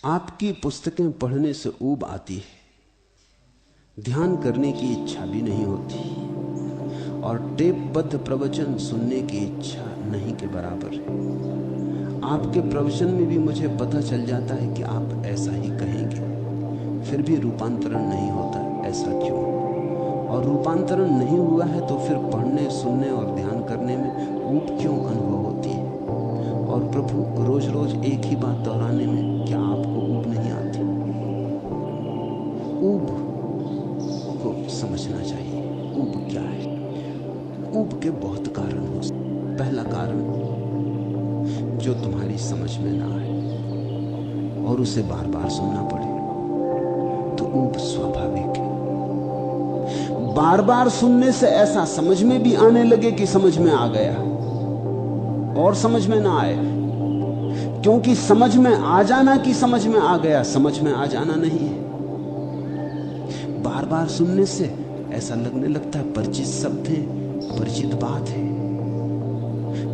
आपकी पुस्तकें पढ़ने से ऊब आती है, ध्यान करने की इच्छा भी नहीं होती और टेपबद्ध प्रवचन सुनने की इच्छा नहीं के बराबर है। आपके प्रवचन में भी मुझे पता चल जाता है कि आप ऐसा ही कहेंगे, फिर भी रूपांतरण नहीं होता। ऐसा क्यों? और रूपांतरण नहीं हुआ है तो फिर पढ़ने, सुनने और ध्यान करने में ऊब क्यों अनुभव होती है? और प्रभु रोज रोज एक ही बात दोहराने में क्या आपको ऊब नहीं आती? ऊब को समझना चाहिए। ऊब क्या है? ऊब के बहुत कारण हो सकते। पहला कारण, जो तुम्हारी समझ में ना आए और उसे बार बार सुनना पड़े, तो ऊब स्वाभाविक है। बार बार सुनने से ऐसा समझ में भी आने लगे कि समझ में आ गया और समझ में ना आए, क्योंकि समझ में आ जाना कि समझ में आ गया, समझ में आ जाना नहीं है। बार बार सुनने से ऐसा लगने लगता है परिचित शब्द है, परिचित बात है।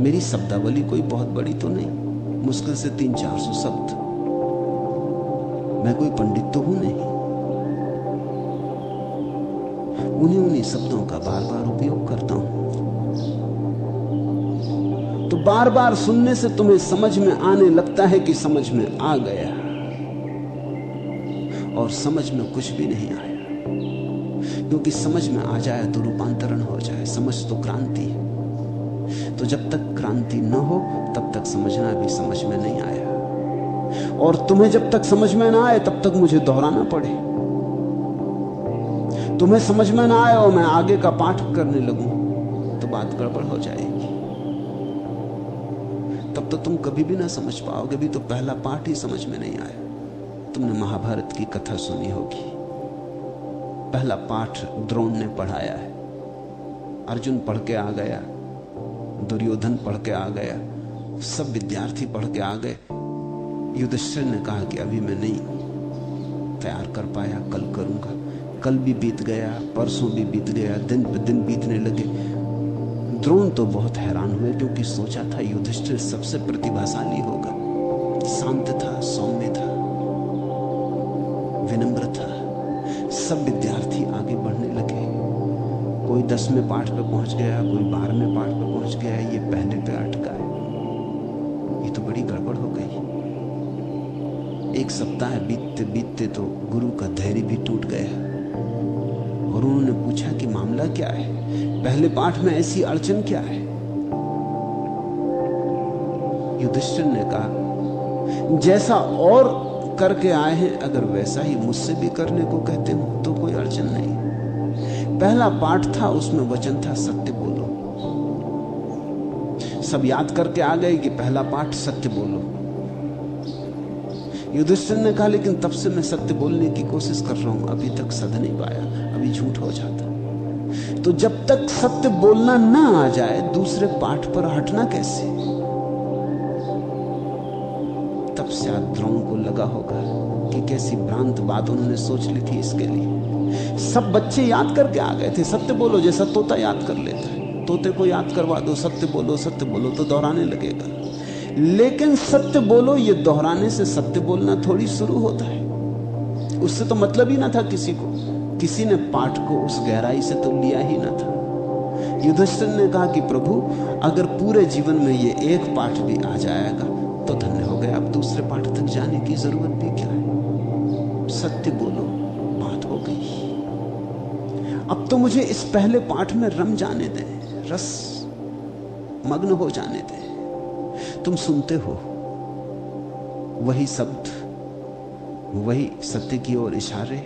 मेरी शब्दावली कोई बहुत बड़ी तो नहीं, मुश्किल से 300-400 शब्द। मैं कोई पंडित तो हूं नहीं। उन्हीं शब्दों का बार बार उपयोग करता हूं। तो बार बार सुनने से तुम्हें समझ में आने लगता है कि समझ में आ गया, और समझ में कुछ भी नहीं आया, क्योंकि समझ में आ जाए तो रूपांतरण हो जाए। समझ तो क्रांति है, तो जब तक क्रांति न हो तब तक समझना भी समझ में नहीं आया। और तुम्हें जब तक समझ में ना आए तब तक मुझे दोहराना पड़े। तुम्हें समझ में ना आए और मैं आगे का पाठ करने लगूं तो बात गड़बड़ हो जाएगी। तब तो तुम कभी भी ना समझ पाओगे। भी तो पहला पाठ ही समझ में नहीं आया। तुमने महाभारत की कथा सुनी होगी। पहला पाठ द्रोण ने पढ़ाया है। अर्जुन पढ़ के आ गया, दुर्योधन पढ़ के आ गया, सब विद्यार्थी पढ़ के आ गए। युधिष्ठिर ने कहा कि अभी मैं नहीं तैयार कर पाया, कल करूंगा। कल भी बीत गया, परसों भी बीत गया, दिन पे दिन बीतने लगे। द्रोण तो बहुत हैरान हुए, क्योंकि सोचा था युधिष्ठिर सबसे प्रतिभाशाली होगा। शांत था, सौम्य था, विनम्र था। सब विद्यार्थी आगे बढ़ने लगे। कोई 10वें पाठ पे पहुंच गया, कोई 12वें पाठ पे पहुंच गया, ये पहले पे अटका है। ये तो बड़ी गड़बड़ हो गई। एक सप्ताह बीतते बीतते तो गुरु का धैर्य भी टूट गया और उन्होंने पूछा कि मामला क्या है, पहले पाठ में ऐसी अड़चन क्या है? युधिष्ठिर ने कहा, जैसा और करके आए हैं अगर वैसा ही मुझसे भी करने को कहते हो तो कोई अड़चन नहीं। पहला पाठ था, उसमें वचन था सत्य बोलो। सब याद करके आ गए कि पहला पाठ सत्य बोलो। युधिष्ठिर ने कहा, लेकिन तब से मैं सत्य बोलने की कोशिश कर रहा हूं, अभी तक सद नहीं पाया, अभी झूठ हो जाता। तो जब तक सत्य बोलना ना आ जाए दूसरे पाठ पर हटना कैसे? तब से द्रोण को लगा होगा कि कैसी भ्रांत बात उन्होंने सोच ली थी इसके लिए। सब बच्चे याद करके आ गए थे, सत्य बोलो, जैसा तोता याद कर लेता है। तोते को याद करवा दो, सत्य बोलो तो दोहराने लगेगा। लेकिन सत्य बोलो ये दोहराने से सत्य बोलना थोड़ी शुरू होता है। उससे तो मतलब ही ना था किसी को। किसी ने पाठ को उस गहराई से तो लिया ही ना था। युधिष्ठिर ने कहा कि प्रभु अगर पूरे जीवन में ये एक पाठ भी आ जाएगा तो धन्य हो गया, अब दूसरे पाठ तक जाने की जरूरत भी क्या है? सत्य बोलो, बात हो गई। अब तो मुझे इस पहले पाठ में रम जाने दें, रस मग्न हो जाने दें। तुम सुनते हो वही शब्द, वही सत्य की ओर इशारे।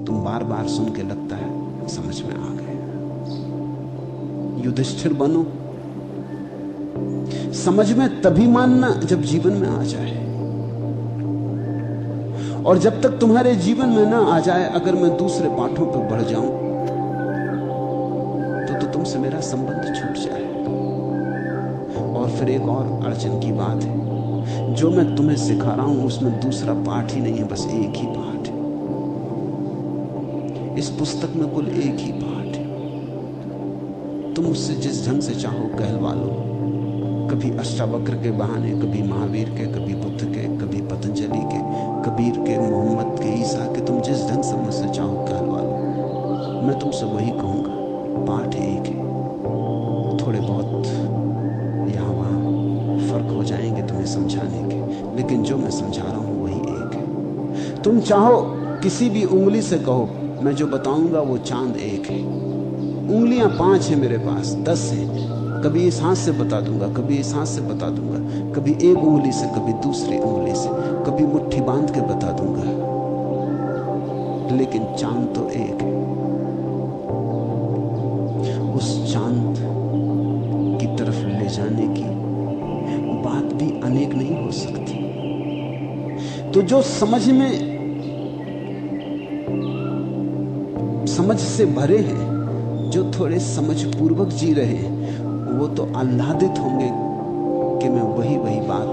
तुम बार बार सुन के लगता है समझ में आ गए। युधिष्ठिर बनो। समझ में तभी मानना जब जीवन में आ जाए, और जब तक तुम्हारे जीवन में ना आ जाए, अगर मैं दूसरे पाठों पर बढ़ जाऊं तो तुमसे मेरा संबंध छूट जाए। और फिर एक और अड़चन की बात है, जो मैं तुम्हें सिखा रहा हूं उसमें दूसरा पाठ ही नहीं है, बस एक ही पाठ है। इस पुस्तक में कुल एक ही पाठ है। तुम उससे जिस ढंग से चाहो कहलवा लो, कभी अष्टावक्र के बहाने, कभी महावीर के, कभी बुद्ध के, कभी पतंजलि के, कबीर के, मोहम्मद के, ईसा के। तुम जिस ढंग से मुझसे चाहो कहलवा लो, मैं तुमसे वही कहूंगा। पाठ एक है, थोड़े बहुत यहाँ वहाँ फर्क हो जाएंगे तुम्हें समझाने के, लेकिन जो मैं समझा रहा हूँ वही एक है। तुम चाहो किसी भी उंगली से कहो, मैं जो बताऊंगा वो चांद एक है। उंगलियां 5 हैं मेरे पास, 10 हैं। कभी इस हाथ से बता दूंगा, कभी इस हाथ से बता दूंगा, कभी एक उंगली से, कभी दूसरी उंगली से, कभी मुट्ठी बांध के बता दूंगा, लेकिन चांद तो एक है। उस चांद की तरफ ले जाने की बात भी अनेक नहीं हो सकती। तो जो समझ से भरे हैं, जो थोड़े समझ पूर्वक जी रहे हैं, वो तो आह्लादित होंगे कि मैं वही बात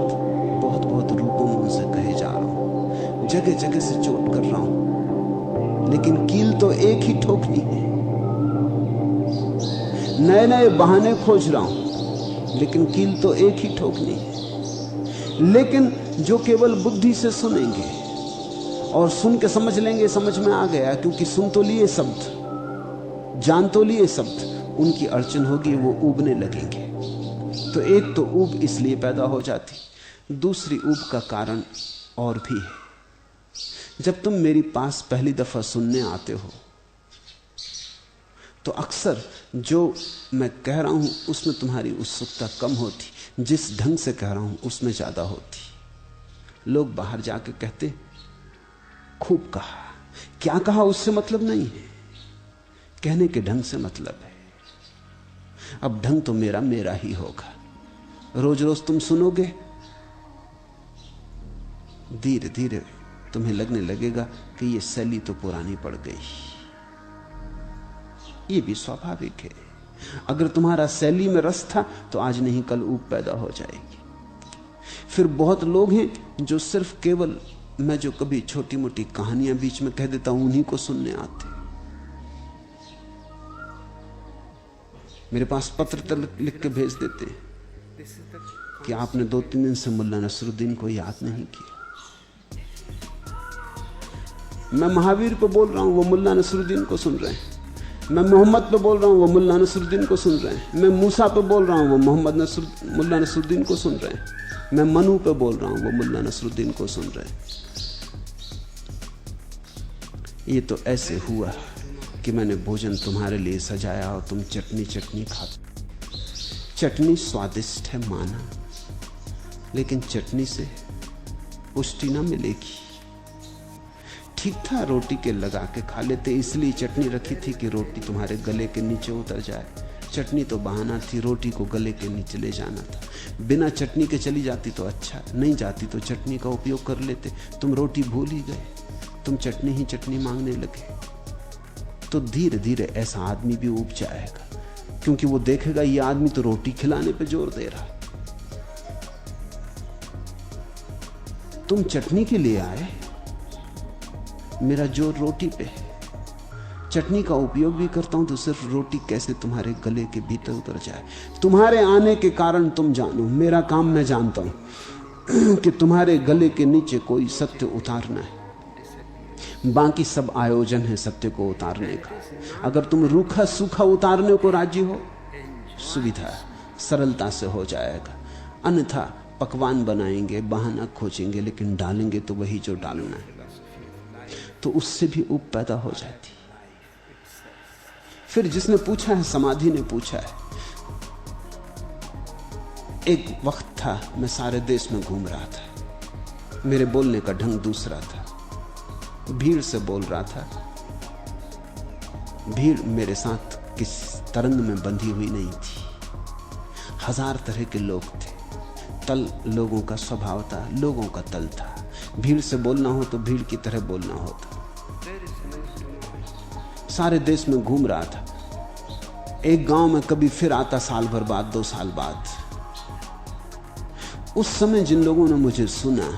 बहुत बहुत रूपों में उनसे कहे जा रहा हूं, जगह जगह से चोट कर रहा हूं, लेकिन कील तो एक ही ठोकनी है। नए नए बहाने खोज रहा हूं, लेकिन कील तो एक ही ठोकनी है। लेकिन जो केवल बुद्धि से सुनेंगे और सुन के समझ लेंगे, समझ में आ गया, क्योंकि सुन तो लिए शब्द, जान तो लिए शब्द, उनकी अड़चन होगी, वो ऊबने लगेंगे। तो एक तो ऊब इसलिए पैदा हो जाती, दूसरी ऊब का कारण और भी है। जब तुम मेरी पास पहली दफा सुनने आते हो तो अक्सर जो मैं कह रहा हूं उसमें तुम्हारी उत्सुकता कम होती, जिस ढंग से कह रहा हूं उसमें ज्यादा होती। लोग बाहर जाके कहते खूब कहा, क्या कहा उससे मतलब नहीं है, कहने के ढंग से मतलब है। अब ढंग तो मेरा ही होगा। रोज रोज तुम सुनोगे, धीरे धीरे तुम्हें लगने लगेगा कि ये शैली तो पुरानी पड़ गई। ये भी स्वाभाविक है। अगर तुम्हारा शैली में रस था तो आज नहीं कल ऊब पैदा हो जाएगी। फिर बहुत लोग हैं जो सिर्फ केवल मैं जो कभी छोटी मोटी कहानियां बीच में कह देता हूं उन्हीं को सुनने आते। मेरे पास पत्र तक लिख के भेज देते कि आपने 2-3 दिन से मुल्ला नसरुद्दीन को याद नहीं किया। मैं महावीर पे बोल रहा हूं, वो मुल्ला नसरुद्दीन को सुन रहे हैं। मैं मोहम्मद पे बोल रहा हूं, वो मुल्ला नसरुद्दीन को सुन रहे हैं। मैं मूसा पे बोल रहा हूं, वो मुल्ला नसरुद्दीन को सुन रहे हैं। मैं मनु पे बोल रहा हूं, वो मुल्ला नसरुद्दीन को सुन रहे हैं। ये तो ऐसे हुआ कि मैंने भोजन तुम्हारे लिए सजाया और तुम चटनी चटनी खाते। चटनी स्वादिष्ट है माना, लेकिन चटनी से पुष्टि ना मिलेगी। ठीक था, रोटी के लगा के खा लेते, इसलिए चटनी रखी थी कि रोटी तुम्हारे गले के नीचे उतर जाए। चटनी तो बहाना थी, रोटी को गले के नीचे ले जाना था। बिना चटनी के चली जाती तो अच्छा, नहीं जाती तो चटनी का उपयोग कर लेते। तुम रोटी भूल ही गए, तुम चटनी ही चटनी मांगने लगे। तो धीरे धीरे ऐसा आदमी भी ऊब जाएगा, क्योंकि वो देखेगा ये आदमी तो रोटी खिलाने पे जोर दे रहा। तुम चटनी के लिए आए, मेरा जोर रोटी पे है। चटनी का उपयोग भी करता हूं तो सिर्फ रोटी कैसे तुम्हारे गले के भीतर उतर जाए। तुम्हारे आने के कारण तुम जानो, मेरा काम मैं जानता हूं कि तुम्हारे गले के नीचे कोई सत्य उतारना है। बाकी सब आयोजन है सत्य को उतारने का। अगर तुम रूखा सूखा उतारने को राजी हो, सुविधा सरलता से हो जाएगा। अन्यथा पकवान बनाएंगे, बहाना खोजेंगे, लेकिन डालेंगे तो वही जो डालना है। तो उससे भी ऊब पैदा हो जाती। फिर जिसने पूछा है, समाधि ने पूछा है। एक वक्त था मैं सारे देश में घूम रहा था, मेरे बोलने का ढंग दूसरा था, भीड़ से बोल रहा था। भीड़ मेरे साथ किस तरंग में बंधी हुई नहीं थी। 1000 तरह के लोग थे। तल लोगों का स्वभाव था, लोगों का तल था। भीड़ से बोलना हो तो भीड़ की तरह बोलना होता। सारे देश में घूम रहा था। एक गांव में कभी फिर आता, साल भर बाद, 2 साल बाद। उस समय जिन लोगों ने मुझे सुना,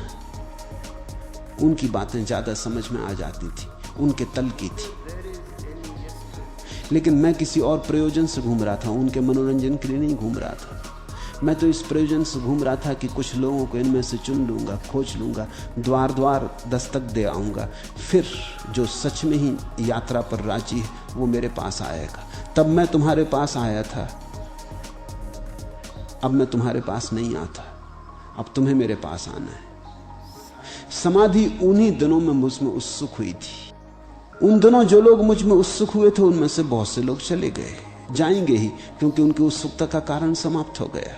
उनकी बातें ज्यादा समझ में आ जाती थी, उनके तल की थी। लेकिन मैं किसी और प्रयोजन से घूम रहा था, उनके मनोरंजन के लिए नहीं घूम रहा था। मैं तो इस प्रयोजन से घूम रहा था कि कुछ लोगों को इनमें से चुन लूंगा, खोज लूंगा, द्वार द्वार दस्तक दे आऊंगा, फिर जो सच में ही यात्रा पर राजी है वो मेरे पास आएगा। तब मैं तुम्हारे पास आया था, अब मैं तुम्हारे पास नहीं आता, अब तुम्हें मेरे पास आना है। समाधि उन्हीं दिनों में मुझ में उत्सुक हुई थी। उन दिनों जो लोग मुझ में उत्सुक हुए थे उनमें से बहुत से लोग चले गए, जाएंगे ही, क्योंकि उनकी उत्सुकता का कारण समाप्त हो गया।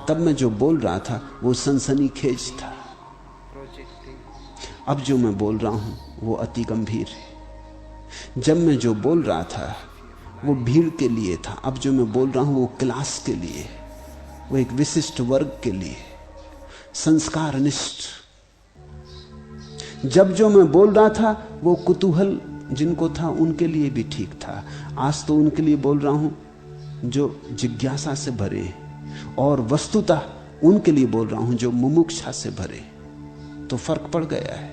तब मैं जो बोल रहा था वो सनसनीखेज था, अब जो मैं बोल रहा हूं वो अति गंभीर है। जब मैं जो बोल रहा था वो भीड़ के लिए था, अब जो मैं बोल रहा हूं वो क्लास के लिए, वो एक विशिष्ट वर्ग के लिए, संस्कारनिष्ठ। जब जो मैं बोल रहा था वो कुतूहल जिनको था उनके लिए भी ठीक था। आज तो उनके लिए बोल रहा हूं जो जिज्ञासा से भरे, और वस्तुतः उनके लिए बोल रहा हूं जो मुमुक्षा से भरे। तो फर्क पड़ गया है।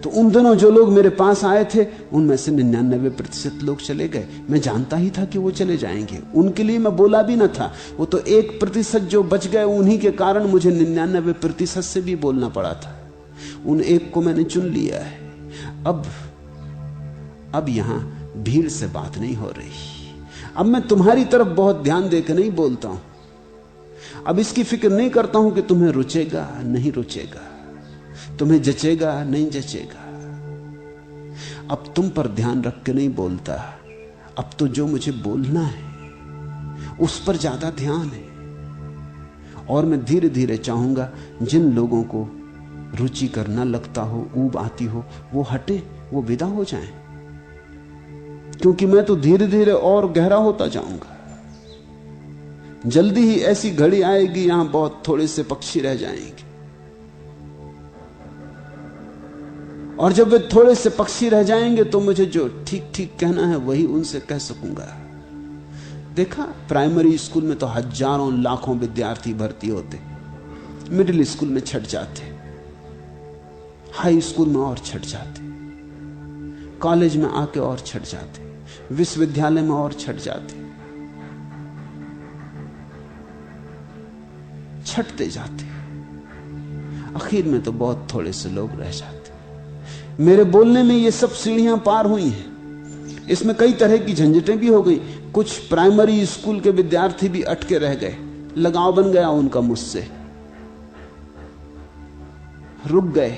तो उन दिनों जो लोग मेरे पास आए थे उनमें से 99% लोग चले गए। मैं जानता ही था कि वो चले जाएंगे, उनके लिए मैं बोला भी ना था। वो तो 1% जो बच गए उन्हीं के कारण मुझे 99% से भी बोलना पड़ा था। उन एक को मैंने चुन लिया है। अब यहां भीड़ से बात नहीं हो रही। अब मैं तुम्हारी तरफ बहुत ध्यान देकर नहीं बोलता हूं। अब इसकी फिक्र नहीं करता हूं कि तुम्हें रुचेगा नहीं रुचेगा, तुम्हें जचेगा नहीं जचेगा। अब तुम पर ध्यान रख के नहीं बोलता। अब तो जो मुझे बोलना है उस पर ज्यादा ध्यान है। और मैं धीरे धीरे चाहूंगा जिन लोगों को रुचि करना लगता हो, ऊब आती हो, वो हटे, वो विदा हो जाएं। क्योंकि मैं तो धीरे धीरे और गहरा होता जाऊंगा। जल्दी ही ऐसी घड़ी आएगी यहां बहुत थोड़े से पक्षी रह जाएंगे, और जब वे थोड़े से पक्षी रह जाएंगे तो मुझे जो ठीक ठीक कहना है वही उनसे कह सकूंगा। देखा, प्राइमरी स्कूल में तो हजारों लाखों विद्यार्थी भर्ती होते, मिडिल स्कूल में छट जाते, हाई स्कूल में और छट जाते, कॉलेज में आके और छट जाते, विश्वविद्यालय में और छट जाते, छटते जाते। आखिर में तो बहुत थोड़े से लोग रह जाते। मेरे बोलने में ये सब सीढ़ियां पार हुई हैं। इसमें कई तरह की झंझटें भी हो गई। कुछ प्राइमरी स्कूल के विद्यार्थी भी अटके रह गए, लगाव बन गया उनका मुझसे, रुक गए,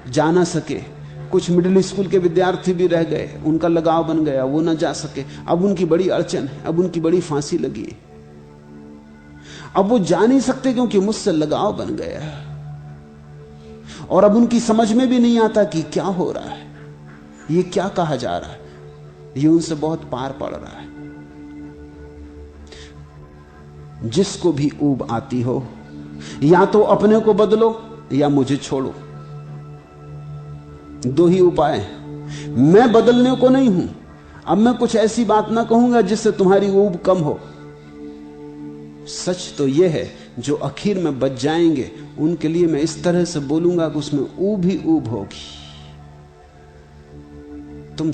जा ना सके। कुछ मिडिल स्कूल के विद्यार्थी भी रह गए, उनका लगाव बन गया, वो ना जा सके। अब उनकी बड़ी अड़चन है, अब उनकी बड़ी फांसी लगी। अब वो जा नहीं सकते क्योंकि मुझसे लगाव बन गया, और अब उनकी समझ में भी नहीं आता कि क्या हो रहा है, ये क्या कहा जा रहा है, ये उनसे बहुत पार पड़ रहा है। जिसको भी ऊब आती हो, या तो अपने को बदलो या मुझे छोड़ो। दो ही उपाय हैं। मैं बदलने को नहीं हूं। अब मैं कुछ ऐसी बात ना कहूंगा जिससे तुम्हारी ऊब कम हो। सच तो यह है, जो आखिर में बच जाएंगे उनके लिए मैं इस तरह से बोलूंगा कि उसमें ऊब ही ऊब होगी। तुम